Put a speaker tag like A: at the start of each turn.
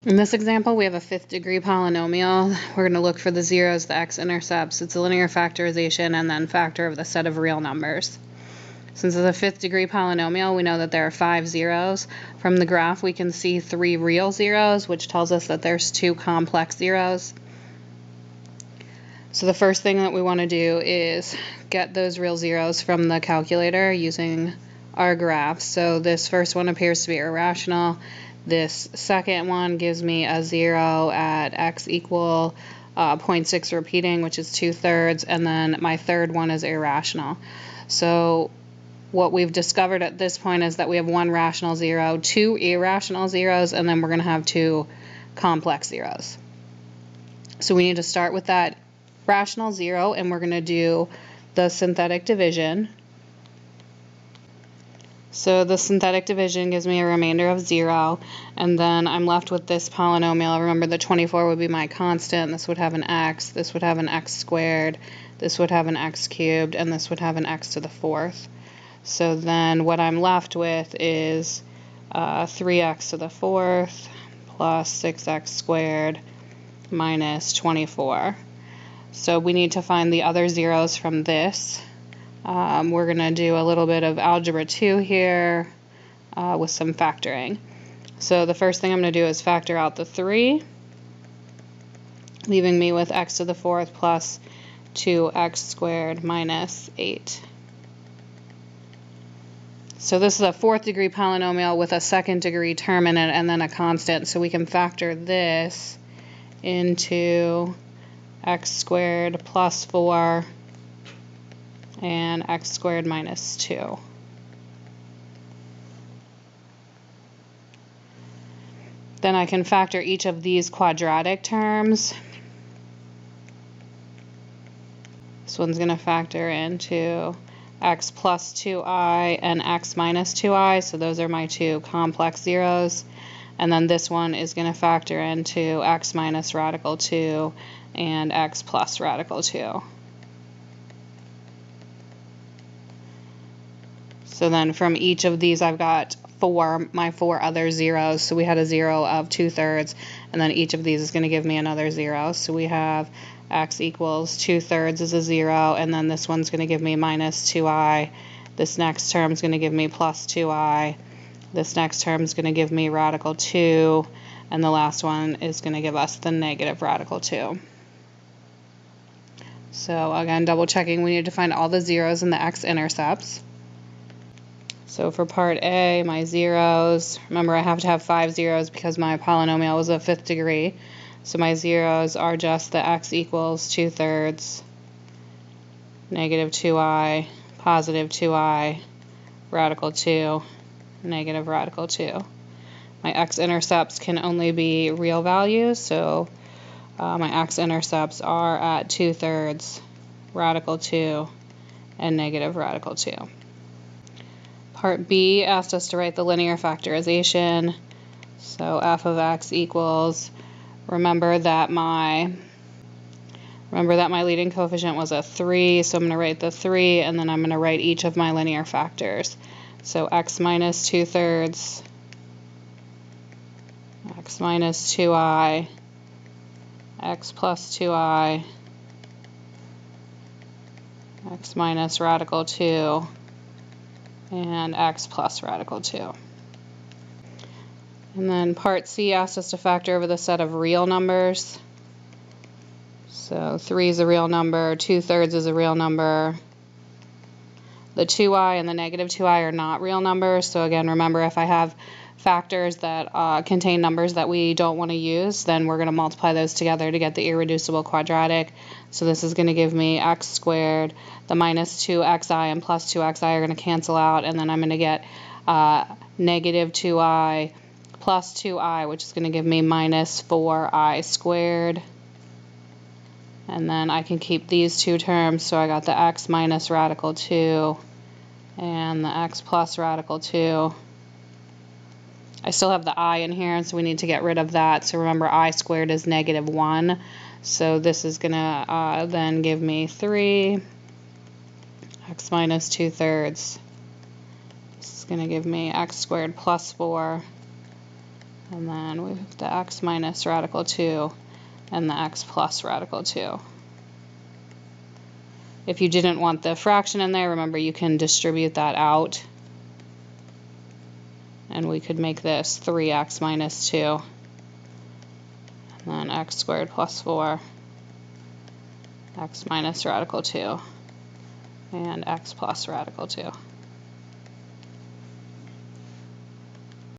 A: In this example, we have a fifth degree polynomial. We're going to look for the zeros, the x-intercepts. It's a linear factorization and then factor of the set of real numbers. Since it's a fifth degree polynomial, we know that there are 5 zeros. From the graph, we can see 3 real zeros, which tells us that there's 2 complex zeros. So the first thing that we want to do is get those real zeros from the calculator using our graph. So this first one appears to be irrational. This second one gives me a 0 at x equal 0.6 repeating, which is 2/3, and then my third one is irrational. So what we've discovered at this point is that we have 1 rational zero, 2 irrational zeros, and then we're going to have 2 complex zeros. So we need to start with that rational zero, and we're going to do the synthetic division. So the synthetic division gives me a remainder of 0, and then I'm left with this polynomial. Remember, the 24 would be my constant. This would have an x, this would have an x squared, this would have an x cubed, and this would have an x to the 4th. So then what I'm left with is 3x to the 4th plus 6x squared minus 24. So we need to find the other zeros from this. We're going to do a little bit of algebra 2 here with some factoring. So the first thing I'm going to do is factor out the 3, leaving me with x to the 4th plus 2x squared minus 8. So this is a 4th degree polynomial with a 2nd degree term in it and then a constant. So we can factor this into x squared plus 4 and x squared minus 2. Then I can factor each of these quadratic terms. This one's going to factor into x plus 2i and x minus 2i, so those are my 2 complex zeros. And then this one is going to factor into x minus radical 2 and x plus radical 2. So then from each of these I've got my 4 other zeros. So we had a 0 of 2/3, and then each of these is going to give me another 0. So we have x equals 2/3 is a 0, and then this one's going to give me minus 2i. This next term is going to give me plus 2i. This next term is going to give me radical 2, and the last one is going to give us the negative radical 2. So again, double checking, we need to find all the zeros in the x-intercepts. So for part A, my zeros, remember I have to have 5 zeros because my polynomial was a 5th degree. So my zeros are just the x equals 2/3, negative 2i, positive 2i, radical 2, negative radical 2. My x-intercepts can only be real values, so my x-intercepts are at 2/3, radical 2, and negative radical 2. Part B asked us to write the linear factorization. So f of x equals, remember that my leading coefficient was a 3, so I'm going to write the 3, and then I'm going to write each of my linear factors. So x minus 2/3, x minus 2i, x plus 2i, x minus radical 2, and x plus radical 2. And then part C asked us to factor over the set of real numbers. So 3 is a real number, 2/3 is a real number. The 2i and the negative 2i are not real numbers. So again, remember, if I have factors that contain numbers that we don't want to use, then we're going to multiply those together to get the irreducible quadratic. So this is going to give me x squared. The minus 2xi and plus 2xi are going to cancel out, and then I'm going to get negative 2i plus 2i, which is going to give me minus 4i squared. And then I can keep these two terms, so I got the x minus radical 2 and the x plus radical 2. I still have the I in here, so we need to get rid of that. So remember, I squared is negative 1. So this is going to then give me 3, x minus 2/3. This is going to give me x squared plus 4, And then we have the x minus radical 2 and the x plus radical 2. If you didn't want the fraction in there, remember you can distribute that out. And we could make this 3x minus 2. And then x squared plus 4, x minus radical 2, and x plus radical 2.